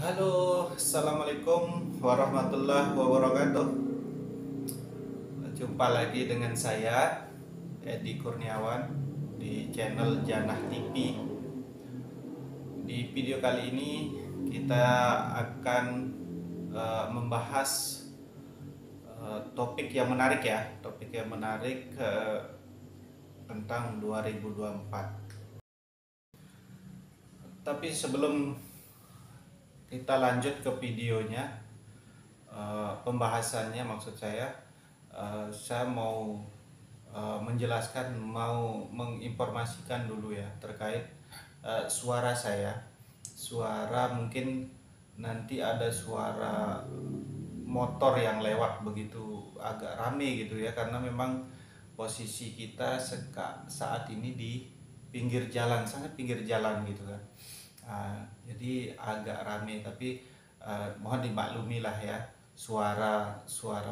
Halo, assalamualaikum warahmatullahi wabarakatuh. Jumpa lagi dengan saya, Edi Kurniawan, di channel Janah TV. Di video kali ini kita akan membahas topik yang menarik ya, tentang 2024. Tapi sebelum kita lanjut ke videonya, pembahasannya maksud saya mau menjelaskan, mau menginformasikan dulu ya terkait suara saya. Suara mungkin nanti ada suara motor yang lewat begitu agak rame gitu ya, karena memang posisi kita saat ini di pinggir jalan, sangat pinggir jalan gitu kan. Jadi agak rame, tapi mohon dimaklumi lah ya suara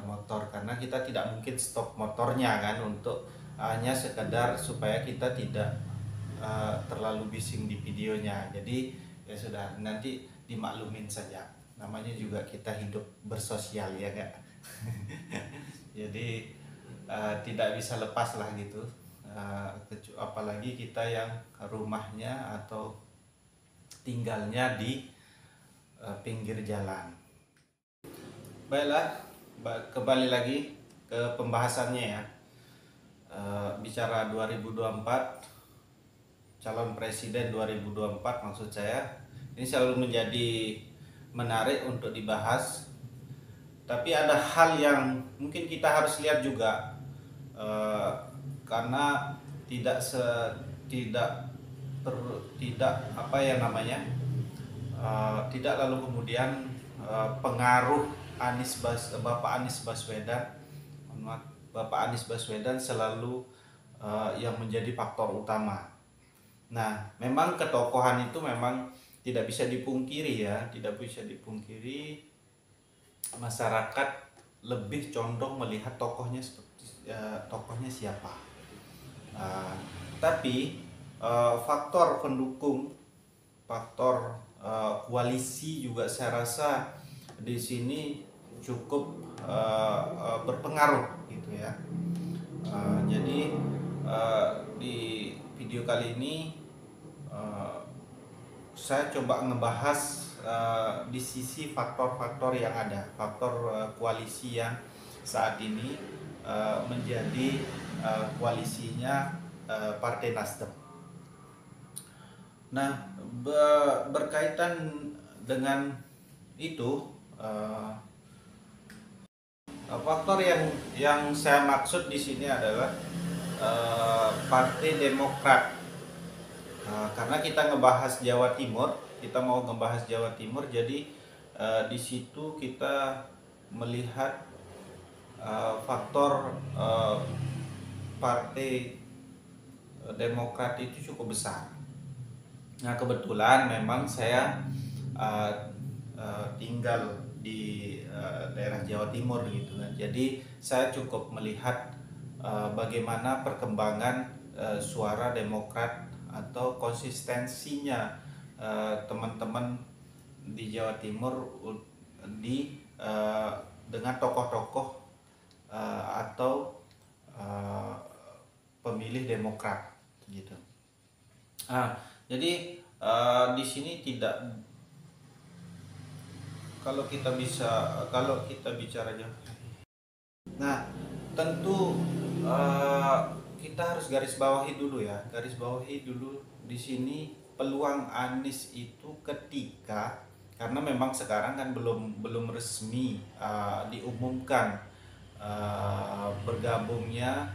motor, karena kita tidak mungkin stop motornya kan, untuk hanya sekedar supaya kita tidak terlalu bising di videonya. Jadi ya sudah, nanti dimaklumin saja, namanya juga kita hidup bersosial ya kak. Jadi tidak bisa lepas lah gitu, apalagi kita yang rumahnya atau tinggalnya di pinggir jalan. Baiklah, kembali lagi ke pembahasannya ya. Bicara 2024, calon presiden 2024 maksud saya, ini selalu menjadi menarik untuk dibahas. Tapi ada hal yang mungkin kita harus lihat juga, karena tidak se tidak ter, tidak apa ya namanya, tidak lalu kemudian pengaruh Bapak Anies Baswedan, Bapak Anies Baswedan selalu yang menjadi faktor utama. Nah, memang ketokohan itu memang tidak bisa dipungkiri ya, tidak bisa dipungkiri. Masyarakat lebih condong melihat tokohnya seperti tokohnya siapa. Tapi faktor pendukung, faktor koalisi juga saya rasa di sini cukup berpengaruh gitu ya. Jadi di video kali ini saya coba ngebahas di sisi faktor-faktor yang ada, faktor koalisi yang saat ini menjadi koalisinya Partai Nasdem. Nah, berkaitan dengan itu, faktor yang saya maksud di sini adalah Partai Demokrat. Karena kita ngebahas Jawa Timur, kita mau ngebahas Jawa Timur, jadi di situ kita melihat faktor Partai Demokrat itu cukup besar. Nah, kebetulan memang saya tinggal di daerah Jawa Timur gitu kan. Jadi saya cukup melihat bagaimana perkembangan suara Demokrat atau konsistensinya teman-teman di Jawa Timur di dengan tokoh-tokoh atau pemilih Demokrat gitu. Jadi di sini tidak, kalau kita bicara Jawa. Nah, tentu kita harus garis bawahi dulu di sini peluang Anies itu ketika, karena memang sekarang kan belum resmi diumumkan bergabungnya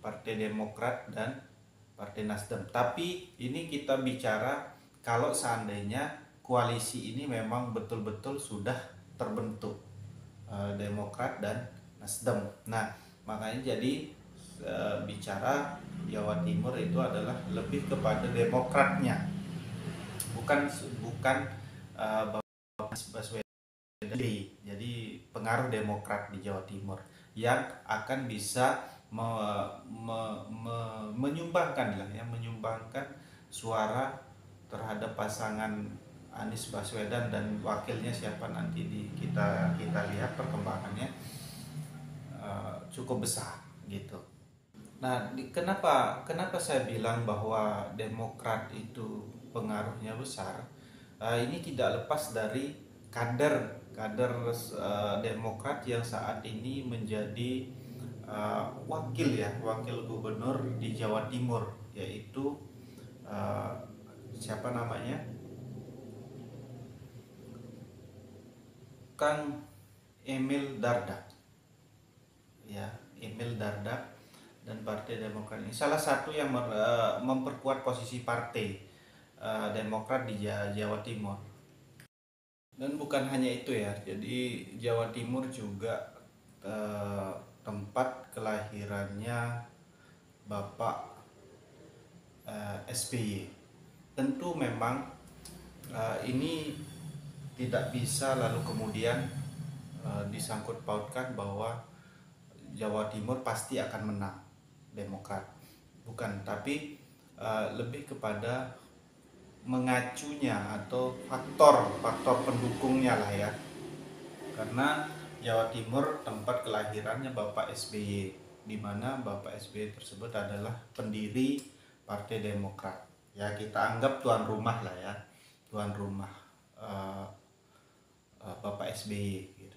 Partai Demokrat dan Partai Nasdem. Tapi ini kita bicara kalau seandainya koalisi ini memang betul-betul sudah terbentuk, Demokrat dan Nasdem. Nah, makanya jadi bicara Jawa Timur itu adalah lebih kepada Demokratnya, bukan Bapak Baswedan. Jadi pengaruh Demokrat di Jawa Timur yang akan bisa menyumbangkan suara terhadap pasangan Anies Baswedan dan wakilnya siapa nanti kita lihat perkembangannya cukup besar gitu. Nah, kenapa saya bilang bahwa Demokrat itu pengaruhnya besar? Ini tidak lepas dari kader Demokrat yang saat ini menjadi wakil gubernur di Jawa Timur, yaitu uh, siapa namanya, Kang Emil Dardak, ya, Emil Dardak. Dan Partai Demokrat ini salah satu yang memperkuat posisi Partai Demokrat di Jawa Timur. Dan bukan hanya itu ya, jadi Jawa Timur juga tempat kelahirannya Bapak SBY. Tentu memang ini tidak bisa lalu kemudian disangkut pautkan bahwa Jawa Timur pasti akan menang Demokrat, bukan, tapi lebih kepada mengacunya atau faktor pendukungnya lah ya, karena Jawa Timur tempat kelahirannya Bapak SBY, di mana Bapak SBY tersebut adalah pendiri Partai Demokrat, ya kita anggap tuan rumah lah ya, tuan rumah Bapak SBY gitu.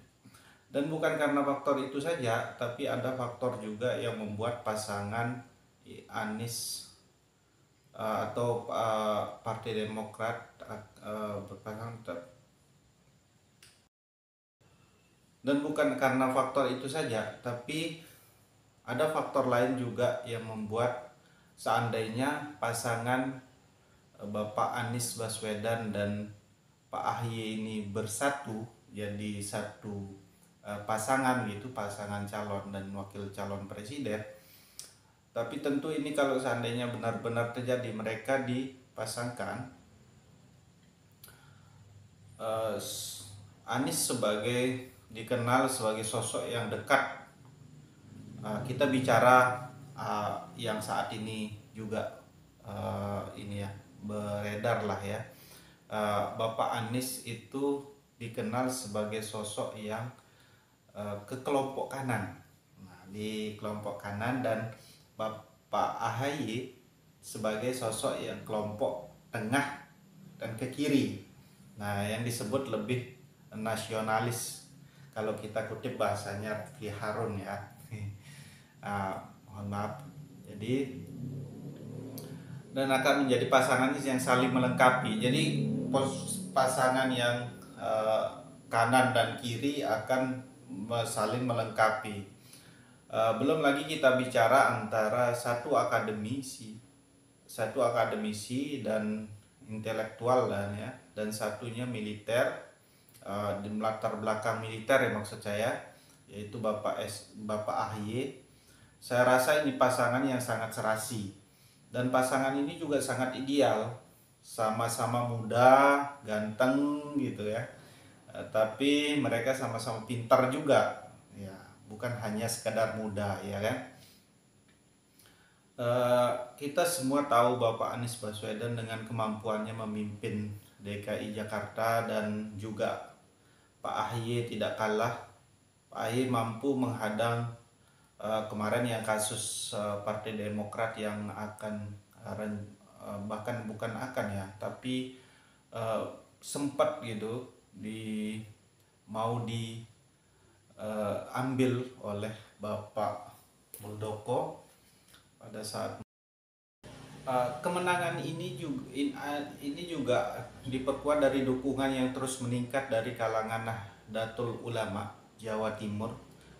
Dan bukan karena faktor itu saja, tapi ada faktor juga yang membuat pasangan Anies atau Partai Demokrat berpasangan. Dan bukan karena faktor itu saja, tapi ada faktor lain juga yang membuat seandainya pasangan Bapak Anies Baswedan dan Pak AHY ini bersatu jadi satu pasangan gitu, pasangan calon dan wakil calon presiden. Tapi tentu ini kalau seandainya benar-benar terjadi mereka dipasangkan, Anies dikenal sebagai sosok yang dekat. Kita bicara yang saat ini juga ini ya beredar lah ya, Bapak Anies itu dikenal sebagai sosok yang ke kelompok kanan. Nah, di kelompok kanan, dan Bapak AHY sebagai sosok yang kelompok tengah dan ke kiri. Nah, yang disebut lebih nasionalis kalau kita kutip bahasanya Refli Harun ya. Mohon maaf. Jadi, dan akan menjadi pasangan yang saling melengkapi. Jadi pasangan yang kanan dan kiri akan saling melengkapi. Belum lagi kita bicara antara satu akademisi dan intelektual dan satunya militer, di latar belakang militer ya maksud saya, yaitu Bapak AHY. Saya rasa ini pasangan yang sangat serasi, dan pasangan ini juga sangat ideal, sama-sama muda, ganteng gitu ya. Tapi mereka sama-sama pintar juga, ya, bukan hanya sekadar muda, ya kan. Kita semua tahu Bapak Anies Baswedan dengan kemampuannya memimpin DKI Jakarta, dan juga Pak AHY tidak kalah. Pak AHY mampu menghadang kemarin yang kasus Partai Demokrat yang akan bahkan bukan akan ya, tapi sempat gitu mau diambil oleh Bapak Muldoko pada saat kemenangan ini juga diperkuat dari dukungan yang terus meningkat dari kalangan Nahdlatul Ulama Jawa Timur.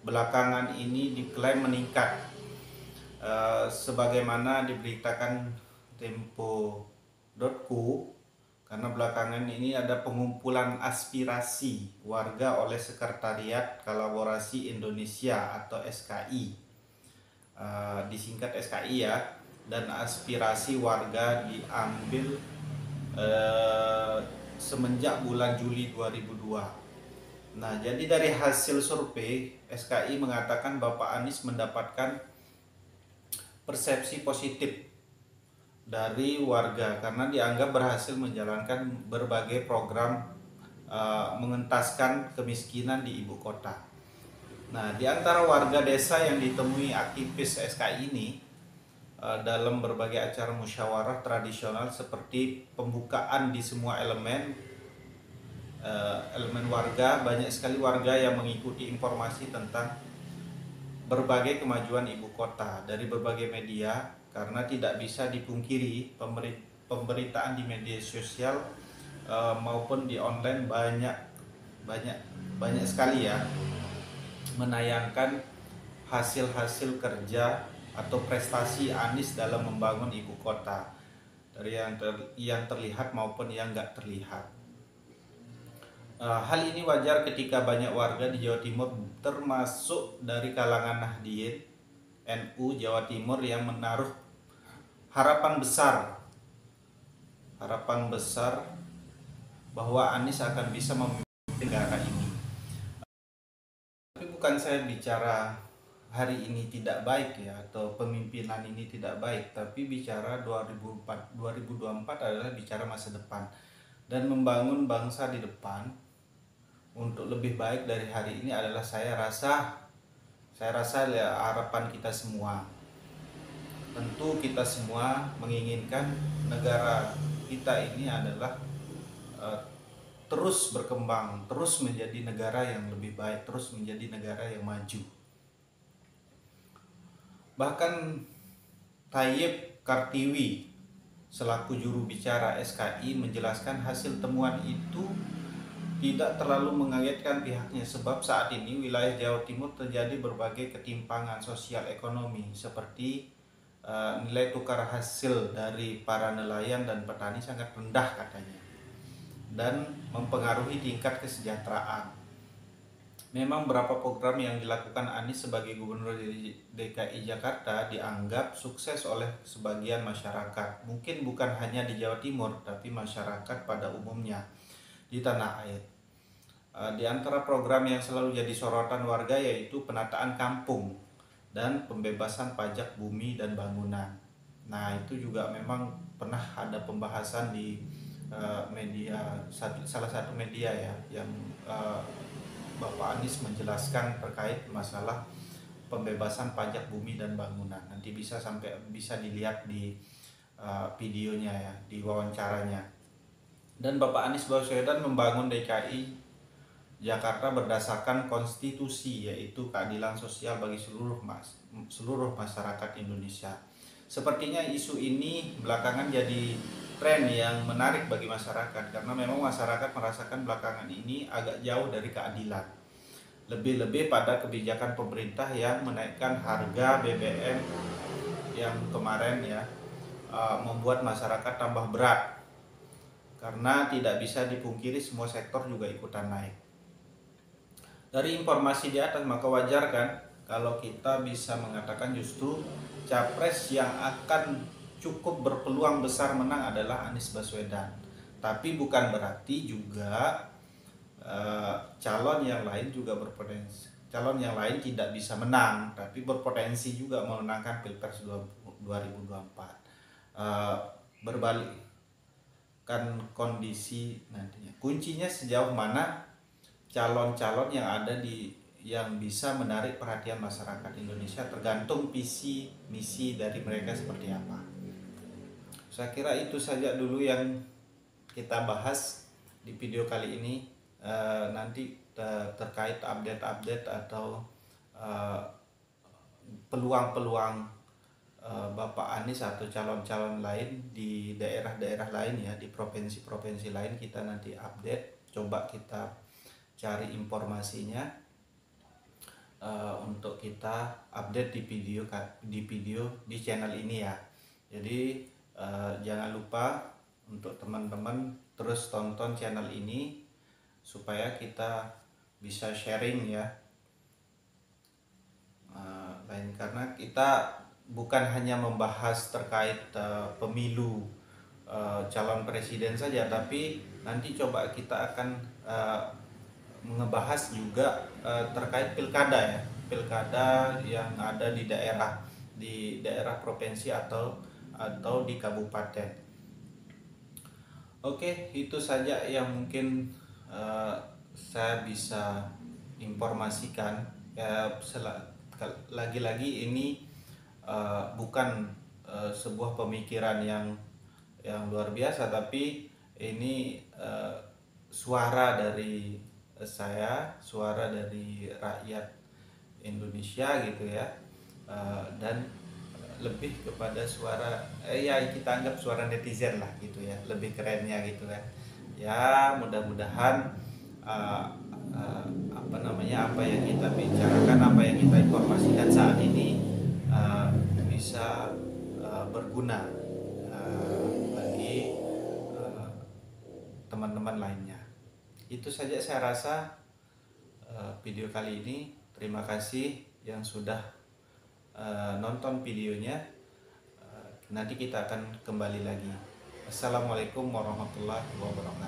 Belakangan ini diklaim meningkat, sebagaimana diberitakan Tempo.co, karena belakangan ini ada pengumpulan aspirasi warga oleh Sekretariat Kolaborasi Indonesia atau SKI, disingkat SKI ya, dan aspirasi warga diambil semenjak bulan Juli 2002. Nah, jadi dari hasil survei, SKI mengatakan Bapak Anies mendapatkan persepsi positif dari warga karena dianggap berhasil menjalankan berbagai program mengentaskan kemiskinan di ibu kota. Nah, di antara warga desa yang ditemui aktivis SKI ini dalam berbagai acara musyawarah tradisional seperti pembukaan di semua elemen warga, banyak sekali warga yang mengikuti informasi tentang berbagai kemajuan ibu kota dari berbagai media karena tidak bisa dipungkiri pemberitaan di media sosial maupun di online banyak banyak sekali ya menayangkan hasil-hasil kerja atau prestasi Anies dalam membangun ibu kota dari yang terlihat maupun yang nggak terlihat. Hal ini wajar ketika banyak warga di Jawa Timur termasuk dari kalangan Nahdien NU Jawa Timur yang menaruh harapan besar bahwa Anies akan bisa memimpin negara ini. Tapi bukan saya bicara hari ini tidak baik ya atau pemimpinan ini tidak baik, tapi bicara 2024 adalah bicara masa depan dan membangun bangsa di depan untuk lebih baik dari hari ini adalah saya rasa ya harapan kita semua. Tentu kita semua menginginkan negara kita ini adalah terus berkembang, terus menjadi negara yang lebih baik, terus menjadi negara yang maju. Bahkan Thayyip Kartiwi selaku juru bicara SKI menjelaskan hasil temuan itu tidak terlalu mengagetkan pihaknya sebab saat ini wilayah Jawa Timur terjadi berbagai ketimpangan sosial ekonomi seperti nilai tukar hasil dari para nelayan dan petani sangat rendah katanya dan mempengaruhi tingkat kesejahteraan. Memang beberapa program yang dilakukan Anies sebagai gubernur DKI Jakarta dianggap sukses oleh sebagian masyarakat. Mungkin bukan hanya di Jawa Timur, tapi masyarakat pada umumnya di tanah air. Di antara program yang selalu jadi sorotan warga yaitu penataan kampung dan pembebasan pajak bumi dan bangunan. Nah, itu juga memang pernah ada pembahasan di media, salah satu media ya, yang Bapak Anies menjelaskan terkait masalah pembebasan pajak bumi dan bangunan. Nanti bisa dilihat di videonya ya, di wawancaranya. Dan Bapak Anies Baswedan membangun DKI Jakarta berdasarkan konstitusi, yaitu keadilan sosial bagi seluruh masyarakat Indonesia. Sepertinya isu ini belakangan jadi tren yang menarik bagi masyarakat karena memang masyarakat merasakan belakangan ini agak jauh dari keadilan. Lebih-lebih pada kebijakan pemerintah yang menaikkan harga BBM yang kemarin ya membuat masyarakat tambah berat karena tidak bisa dipungkiri semua sektor juga ikutan naik. Dari informasi di atas maka wajar kan kalau kita bisa mengatakan justru capres yang akan cukup berpeluang besar menang adalah Anies Baswedan. Tapi bukan berarti juga calon yang lain juga berpotensi. Calon yang lain tidak bisa menang, tapi berpotensi juga memenangkan Pilpres 2024. Berbalik kan kondisi nantinya. Kuncinya sejauh mana calon-calon yang ada yang bisa menarik perhatian masyarakat Indonesia tergantung visi misi dari mereka seperti apa. Saya kira itu saja dulu yang kita bahas di video kali ini. Nanti terkait update atau peluang-peluang Bapak Anies atau calon-calon lain di daerah-daerah lain ya, di provinsi-provinsi lain kita nanti update. Coba kita cari informasinya untuk kita update di video di channel ini ya. Jadi jangan lupa untuk teman-teman terus tonton channel ini supaya kita bisa sharing ya, lain karena kita bukan hanya membahas terkait pemilu calon presiden saja, tapi nanti coba kita akan ngebahas juga terkait pilkada yang ada di daerah provinsi atau atau di kabupaten. Oke, itu saja yang mungkin saya bisa informasikan. Ya, lagi-lagi ini bukan sebuah pemikiran yang luar biasa, tapi ini suara dari saya, suara dari rakyat Indonesia gitu ya. Dan lebih kepada suara ya kita anggap suara netizen lah gitu ya, lebih kerennya gitu kan ya. Mudah-mudahan uh, apa yang kita bicarakan, apa yang kita informasikan saat ini bisa berguna bagi teman-teman lainnya. Itu saja saya rasa video kali ini. Terima kasih yang sudah nonton videonya. Nanti kita akan kembali lagi. Assalamualaikum warahmatullahi wabarakatuh.